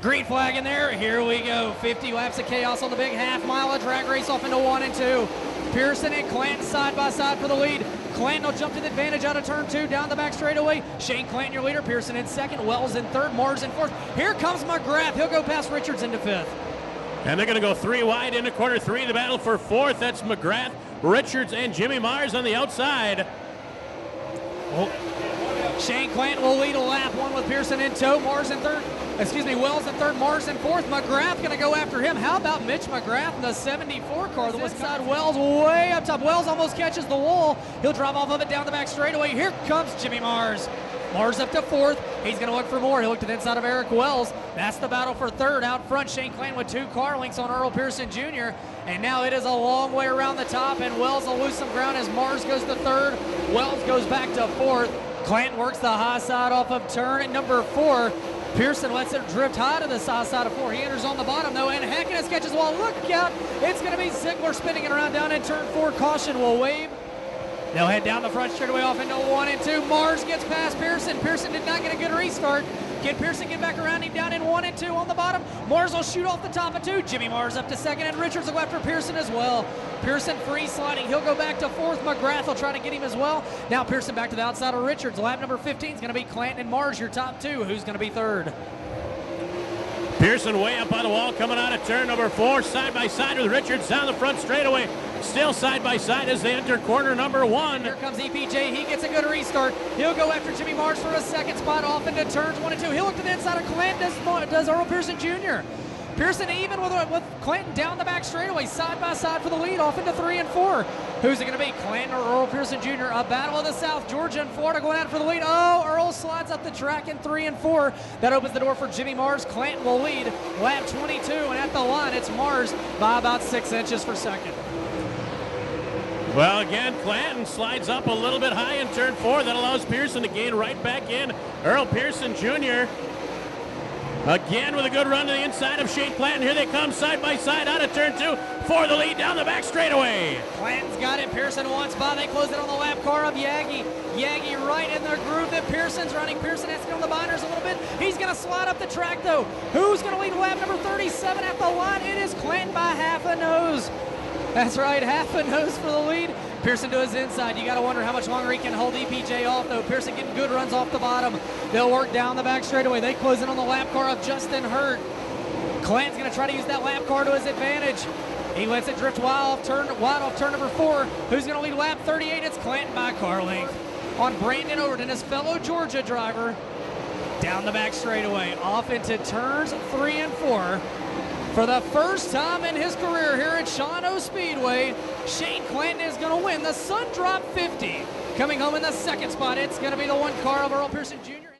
Green flag in there. Here we go. 50 laps of chaos on the big half-mile of drag race off into 1 and 2. Pearson and Clanton side by side for the lead. Clanton will jump to the advantage out of turn 2 down the back straightaway. Shane Clanton, your leader. Pearson in second. Wells in third. Mars in fourth. Here comes McGrath. He'll go past Richards into fifth. And they're going to go 3 wide into quarter 3. The battle for fourth. That's McGrath, Richards, and Jimmy Mars on the outside. Oh. Shane Clanton will lead a lap, 1 with Pearson in tow. Wells in third, Mars in fourth. McGrath going to go after him. How about Mitch McGrath in the 74 car? The west side, Wells way up top. Wells almost catches the wall. He'll drive off of it down the back straightaway. Here comes Jimmy Mars. Mars up to fourth. He's going to look for more. He'll look to the inside of Eric Wells. That's the battle for third. Out front, Shane Clanton with 2 car links on Earl Pearson Jr. And now it is a long way around the top, and Wells will lose some ground as Mars goes to third. Wells goes back to fourth. Clanton works the high side off of turn at number 4. Pearson lets it drift high to the side of 4. He enters on the bottom, though, and Hackness catches the wall. Look out. It's going to be Ziegler spinning it around down in turn 4. Caution will wave. They'll head down the front straightaway off into 1 and 2. Mars gets past Pearson. Pearson did not get a good restart. Can Pearson get back around him down in 1 and 2 on the bottom? Mars will shoot off the top of 2. Jimmy Mars up to second, and Richards will go after Pearson as well. Pearson free sliding. He'll go back to fourth. McGrath will try to get him as well. Now Pearson back to the outside of Richards. Lap number 15 is going to be Clanton and Mars, your top 2. Who's going to be third? Pearson way up on the wall coming out of turn number 4, side by side with Richards down the front straightaway. Still side by side as they enter corner number 1. Here comes EPJ. He gets a good restart. He'll go after Jimmy Mars for a second spot off into turns 1 and 2. He'll look to the inside of Clanton, does Earl Pearson Jr. Pearson even with Clanton down the back straightaway, side by side for the lead, off into 3 and 4. Who's it going to be, Clanton or Earl Pearson Jr.? A battle of the South, Georgia and Florida going out for the lead. Oh, Earl slides up the track in 3 and 4. That opens the door for Jimmy Mars. Clanton will lead lap 22, and at the line, it's Mars by about 6 inches for second. Well, again, Clanton slides up a little bit high in turn 4. That allows Pearson to gain right back in. Earl Pearson Jr. again with a good run to the inside of Shane Clanton. Here they come side by side out of turn 2 for the lead down the back straightaway. Clanton's got it. Pearson wants by. They close it on the lap car of Yagi. Yagi right in the groove that Pearson's running. Pearson has to get on the binders a little bit. He's going to slide up the track, though. Who's going to lead lap number 37 at the line? It is Clanton by half a nose. That's right, half a nose for the lead. Pearson to his inside. You got to wonder how much longer he can hold EPJ off, though. Pearson getting good runs off the bottom. They'll work down the back straightaway. They close in on the lap car of Justin Hurt. Clanton's going to try to use that lap car to his advantage. He lets it drift wide off turn number 4. Who's going to lead lap 38? It's Clanton by car length on Brandon Overton, his fellow Georgia driver. Down the back straightaway, off into turns 3 and 4. For the first time in his career here at Shawano Speedway, Shane Clanton is going to win the Sun Drop 50. Coming home in the second spot, it's going to be the 1 car of Earl Pearson Jr.